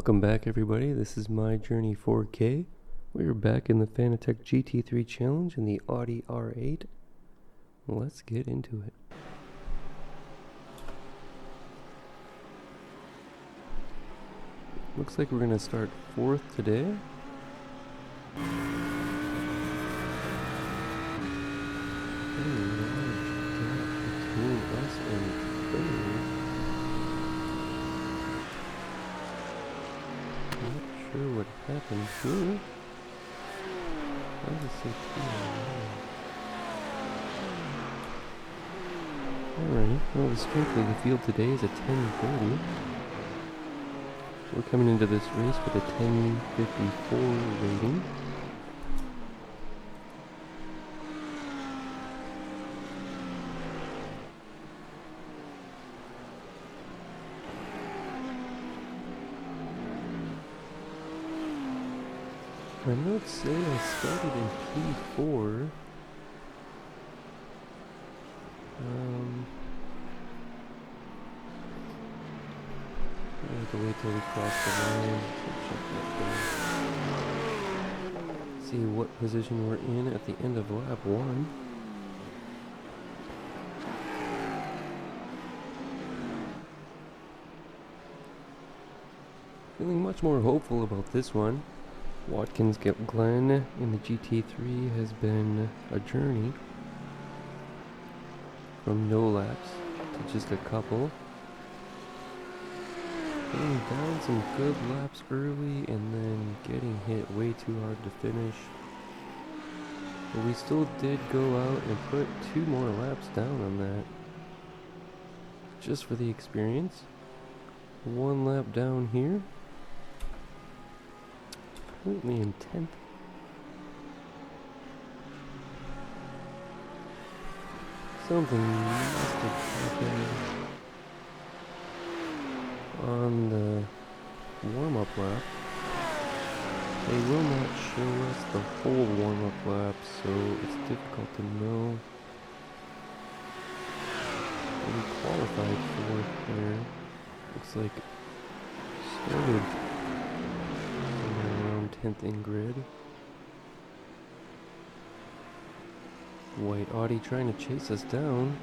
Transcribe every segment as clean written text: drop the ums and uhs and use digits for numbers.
Welcome back, everybody. This is My Journey 4K. We're back in the Fanatec GT3 challenge in the Audi R8. Let's get into it. Looks like we're going to start 4th today. Pretty large gap between us and 3rd. Not sure what happened here. Why does it say 2? Alright, well, the strength of the field today is a 10:30. We're coming into this race with a 10:54 rating. My notes say I started in P4. I have to wait till we cross the line. See what position we're in at the end of lap 1. Feeling much more hopeful about this one. Watkins Glen in the GT3 has been a journey from no laps to just a couple. Getting down some good laps early and then getting hit way too hard to finish. But we still did go out and put 2 more laps down on that. Just for the experience. 1 lap down here. Currently in 10th. Something must have happened on the warm-up lap. They will not show us the whole warm-up lap, so it's difficult to know what we qualified for there. Looks like started 10th in grid. White Audi trying to chase us down.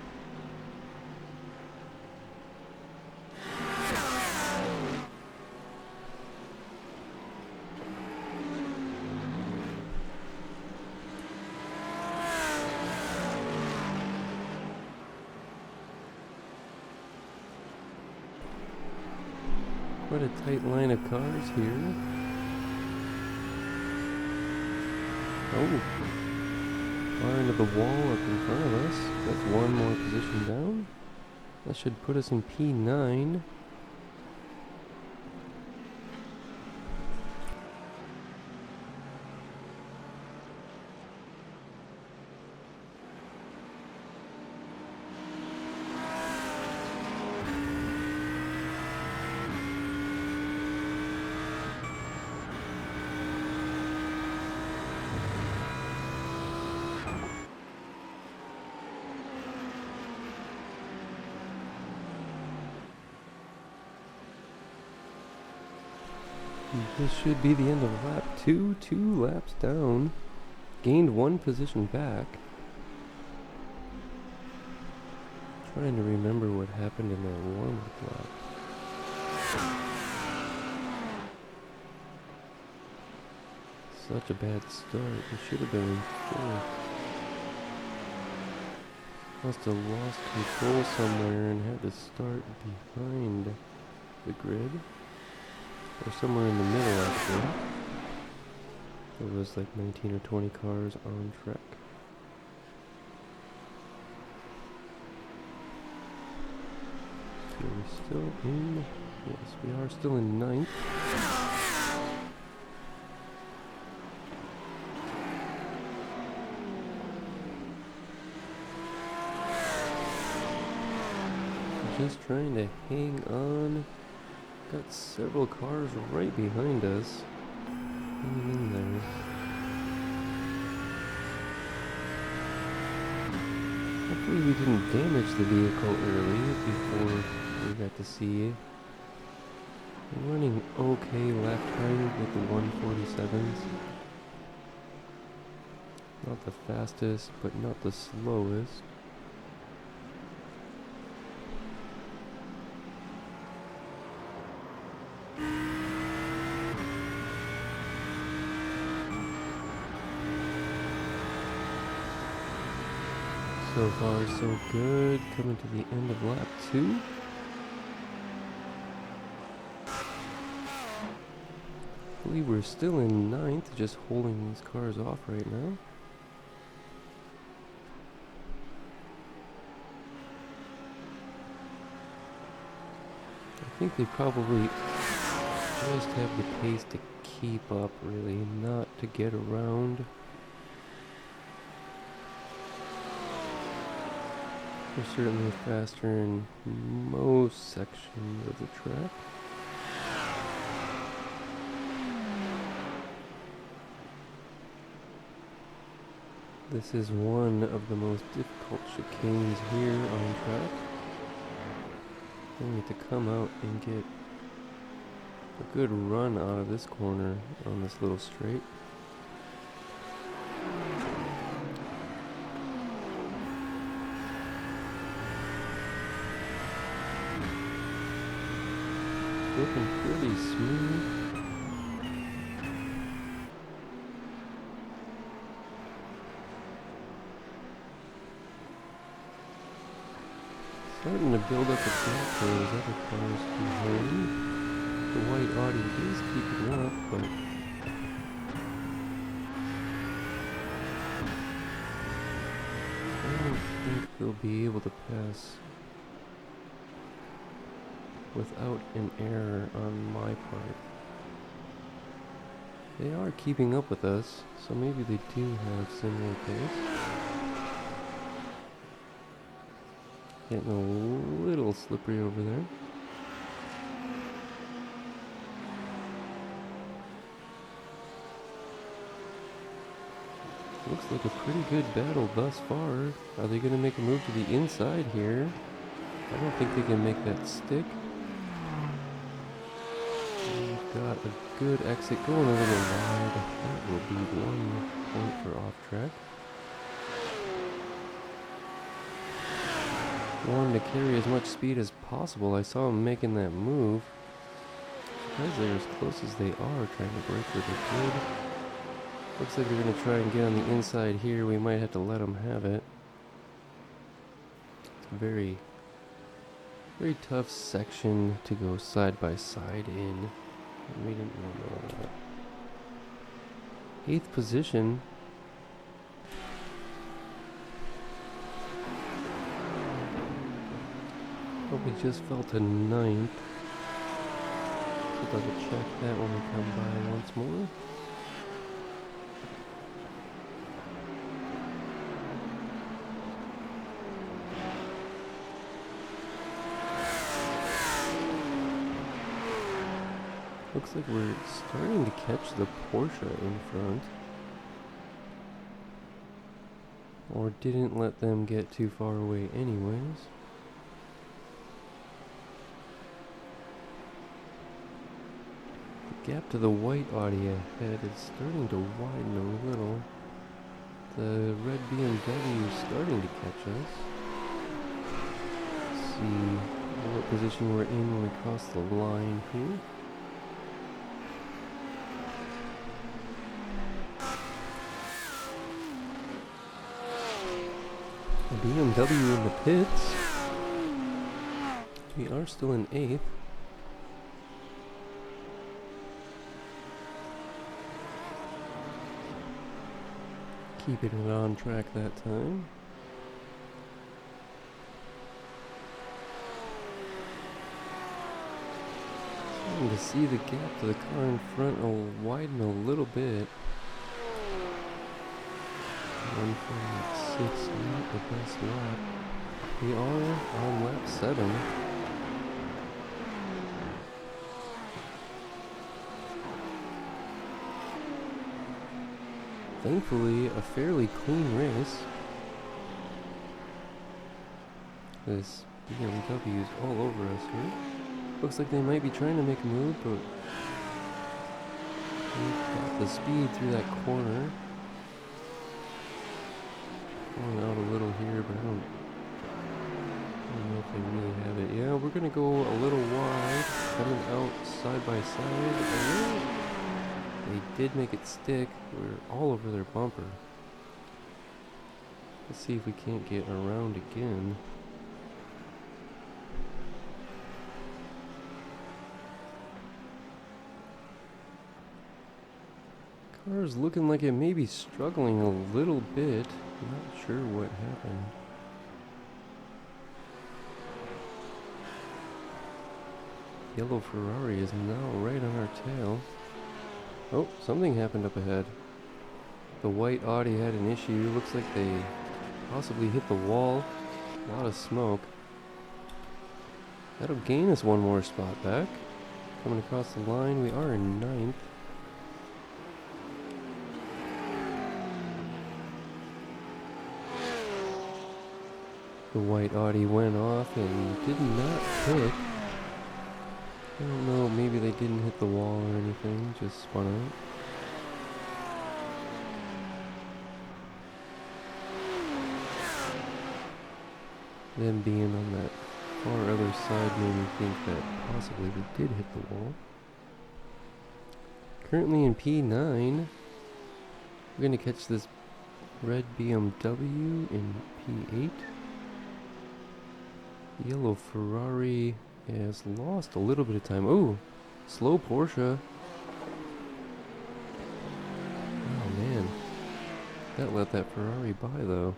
Quite a tight line of cars here. Oh, far into the wall up in front of us. That's 1 more position down. That should put us in P9. This should be the end of lap 2. 2 laps down. Gained 1 position back. Trying to remember what happened in that warm-up lap. Such a bad start. We should have been in 4th. Must have lost control somewhere and had to start behind the grid. Or somewhere in the middle, actually. There was like 19 or 20 cars on track. So we're still in... Yes, we are still in 9th. Just trying to hang on. Got several cars right behind us. Hanging in there. Hopefully we didn't damage the vehicle early before we got to see Running okay lap time with the 147s. Not the fastest, but not the slowest. So far, so good. Coming to the end of lap 2. I believe we're still in 9th, just holding these cars off right now. I think they probably just have the pace to keep up, really, not to get around. They're certainly faster in most sections of the track. This is one of the most difficult chicanes here on track. We need to come out and get a good run out of this corner on this little straight. Looking pretty smooth. Starting to build up a gap for those other cars behind. The white Audi is keeping up, but I don't think they'll be able to pass without an error on my part. They are keeping up with us, so maybe they do have similar pace. Getting a little slippery over there. Looks like a pretty good battle thus far. Are they going to make a move to the inside here? I don't think they can make that stick. We've got a good exit going a little wide. That will be 1 point for off track. Wanting to carry as much speed as possible. I saw them making that move. Because they're as close as they are, trying to break where they could. Looks like they're going to try and get on the inside here. We might have to let them have it. It's a very, very tough section to go side by side in. We didn't know that. 8th position. Probably just fell to 9th. So double check that when we come by once more. Looks like we're starting to catch the Porsche in front. Or didn't let them get too far away anyways. The gap to the white Audi ahead is starting to widen a little. The red BMW is starting to catch us. Let's see what position we're in when we cross the line here. BMW in the pits. We are still in 8th. Keeping it on track that time. Starting to see the gap to the car in front will widen a little bit. 1.6, not the best lap. We are on lap 7. Thankfully, a fairly clean race. This BMW is all over us here. Looks like they might be trying to make a move, but they've got the speed through that corner. Going out a little here, but I don't know if they really have it. Yeah, we're gonna go a little wide, coming out side by side. Oh, they did make it stick. We're all over their bumper. Let's see if we can't get around again. Car's looking like it may be struggling a little bit. Not sure what happened. Yellow Ferrari is now right on our tail. Oh, something happened up ahead. The white Audi had an issue. Looks like they possibly hit the wall. A lot of smoke. That'll gain us one more spot back. Coming across the line, we are in 9th. The white Audi went off and did not hit. I don't know, maybe they didn't hit the wall or anything, just spun out. Them being on that far other side made me think that possibly they did hit the wall. Currently in P9, we're going to catch this red BMW in P8. Yellow Ferrari has lost a little bit of time. Oh, slow Porsche. Oh man, that let that Ferrari by though.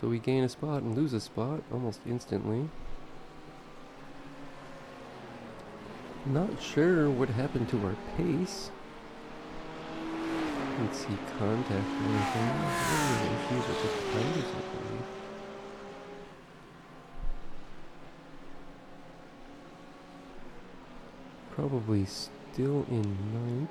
So we gain a spot and lose a spot almost instantly. Not sure what happened to our pace. Didn't see contact or anything. Any issues with the tires, I believe. Probably still in 9th.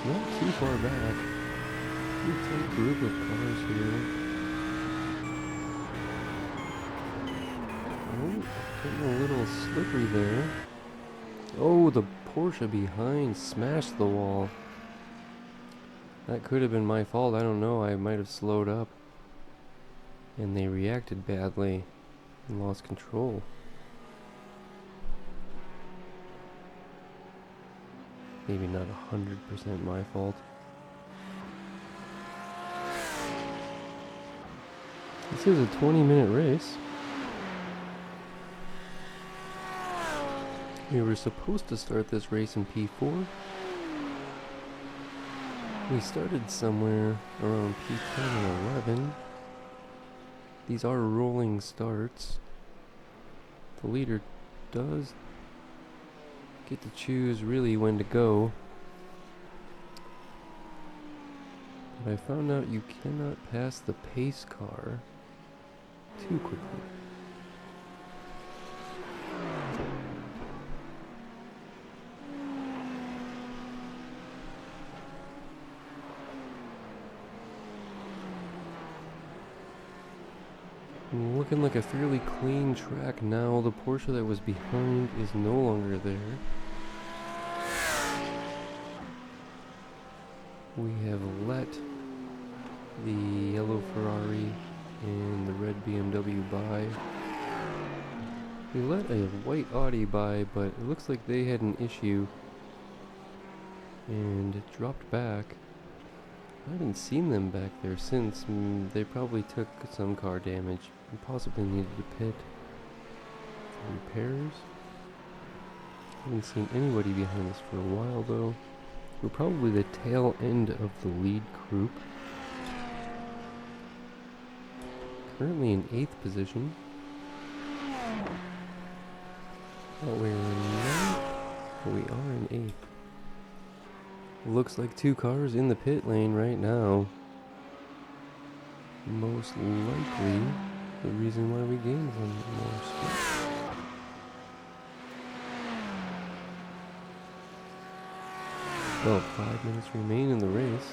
Not too far back. Pretty tight group of cars here. Oh, getting a little slippery there. Oh, the Porsche behind smashed the wall. That could have been my fault, I don't know, I might have slowed up. And they reacted badly and lost control. Maybe not 100% my fault. This is a 20-minute race. We were supposed to start this race in P4. We started somewhere around P10 and 11. These are rolling starts. The leader does get to choose really when to go. But I found out you cannot pass the pace car too quickly. Looking like a fairly clean track now. The Porsche that was behind is no longer there. We have let the yellow Ferrari and the red BMW by. We let a white Audi by, but it looks like they had an issue and it dropped back. I haven't seen them back there since. They probably took some car damage and possibly needed to pit for repairs. Haven't seen anybody behind us for a while though. We're probably the tail end of the lead group. Currently in 8th position. Oh, we're in 9th. We are in 8th. Looks like 2 cars in the pit lane right now. Most likely the reason why we gained one more spot. Well, 5 minutes remain in the race.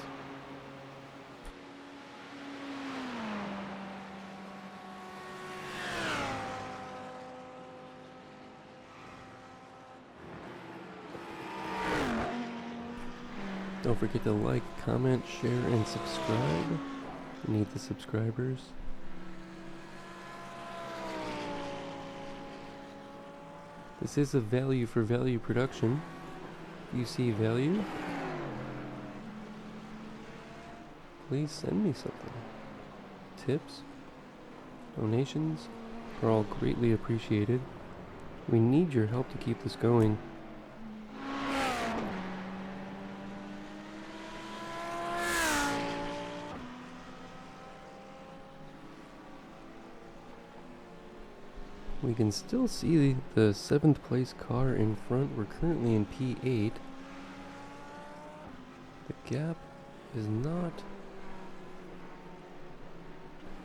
Don't forget to like, comment, share, and subscribe. We need the subscribers. This is a value for value production. If you see value, please send me something. Tips, donations are all greatly appreciated. We need your help to keep this going. We can still see the 7th place car in front. We're currently in P8. The gap is not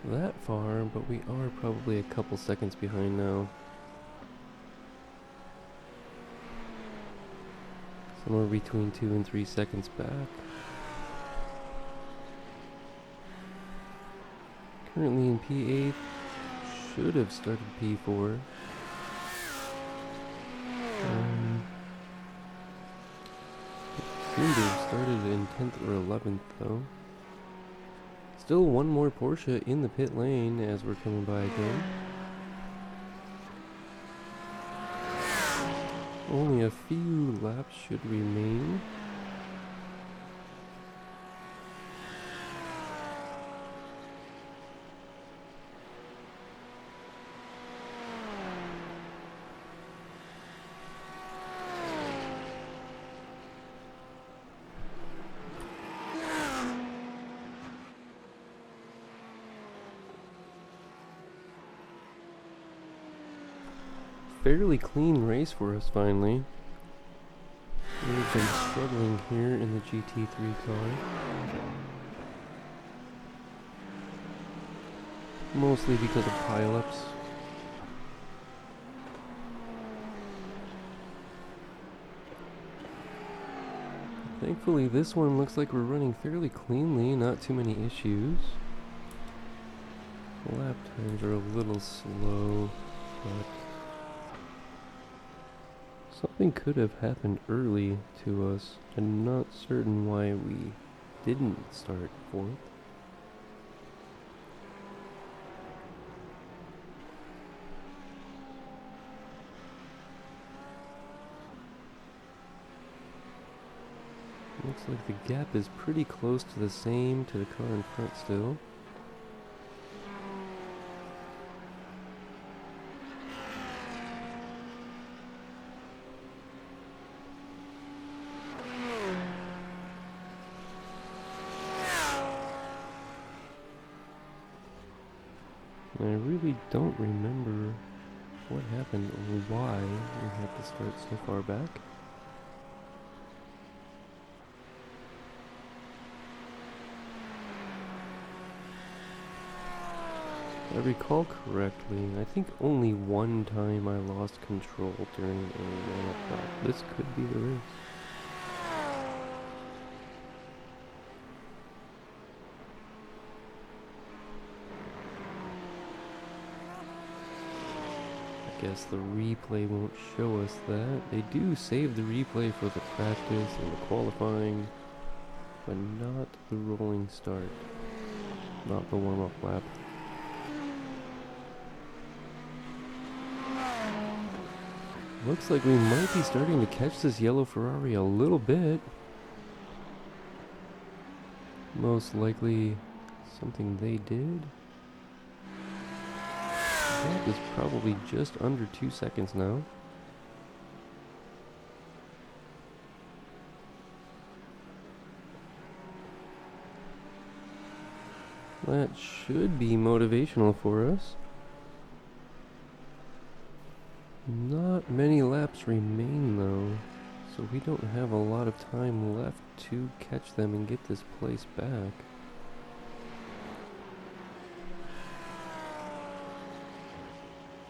that far, but we are probably a couple seconds behind now. Somewhere between 2 and 3 seconds back. Currently in P8. Should have started P4. Seemed to have started in 10th or 11th though. Still one more Porsche in the pit lane as we're coming by again. Only a few laps should remain. Fairly clean race for us finally. We've been struggling here in the GT3 car. Mostly because of pileups. Thankfully this one looks like we're running fairly cleanly, not too many issues. Lap times are a little slow, but something could have happened early to us. I'm not certain why we didn't start 4th. Looks like the gap is pretty close to the same to the car in front still. I really don't remember what happened or why we had to start so far back. If I recall correctly, I think only one time I lost control during a run-up lap. This could be the race. I guess the replay won't show us that. They do save the replay for the practice and the qualifying, but not the rolling start, not the warm-up lap. Looks like we might be starting to catch this yellow Ferrari a little bit. Most likely something they did. That is probably just under 2 seconds now. That should be motivational for us. Not many laps remain though, so we don't have a lot of time left to catch them and get this place back.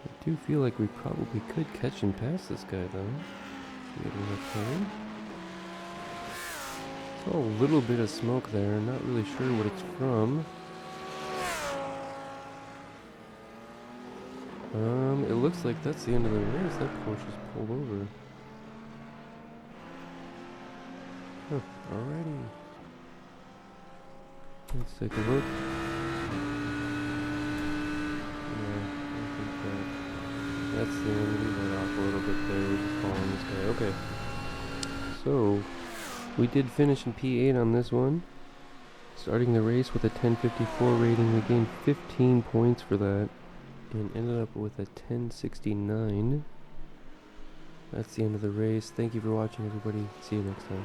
I do feel like we probably could catch and pass this guy though. Give him enough time. Oh, a little bit of smoke there. Not really sure what it's from. It looks like that's the end of the race. That Porsche's pulled over. Huh, alrighty. Let's take a look. Yeah, I think that's the end. We let off a little bit there. We're just following this guy. Okay. So, we did finish in P8 on this one. Starting the race with a 1054 rating. We gained 15 points for that. And ended up with a 1069. That's the end of the race. Thank you for watching, everybody. See you next time.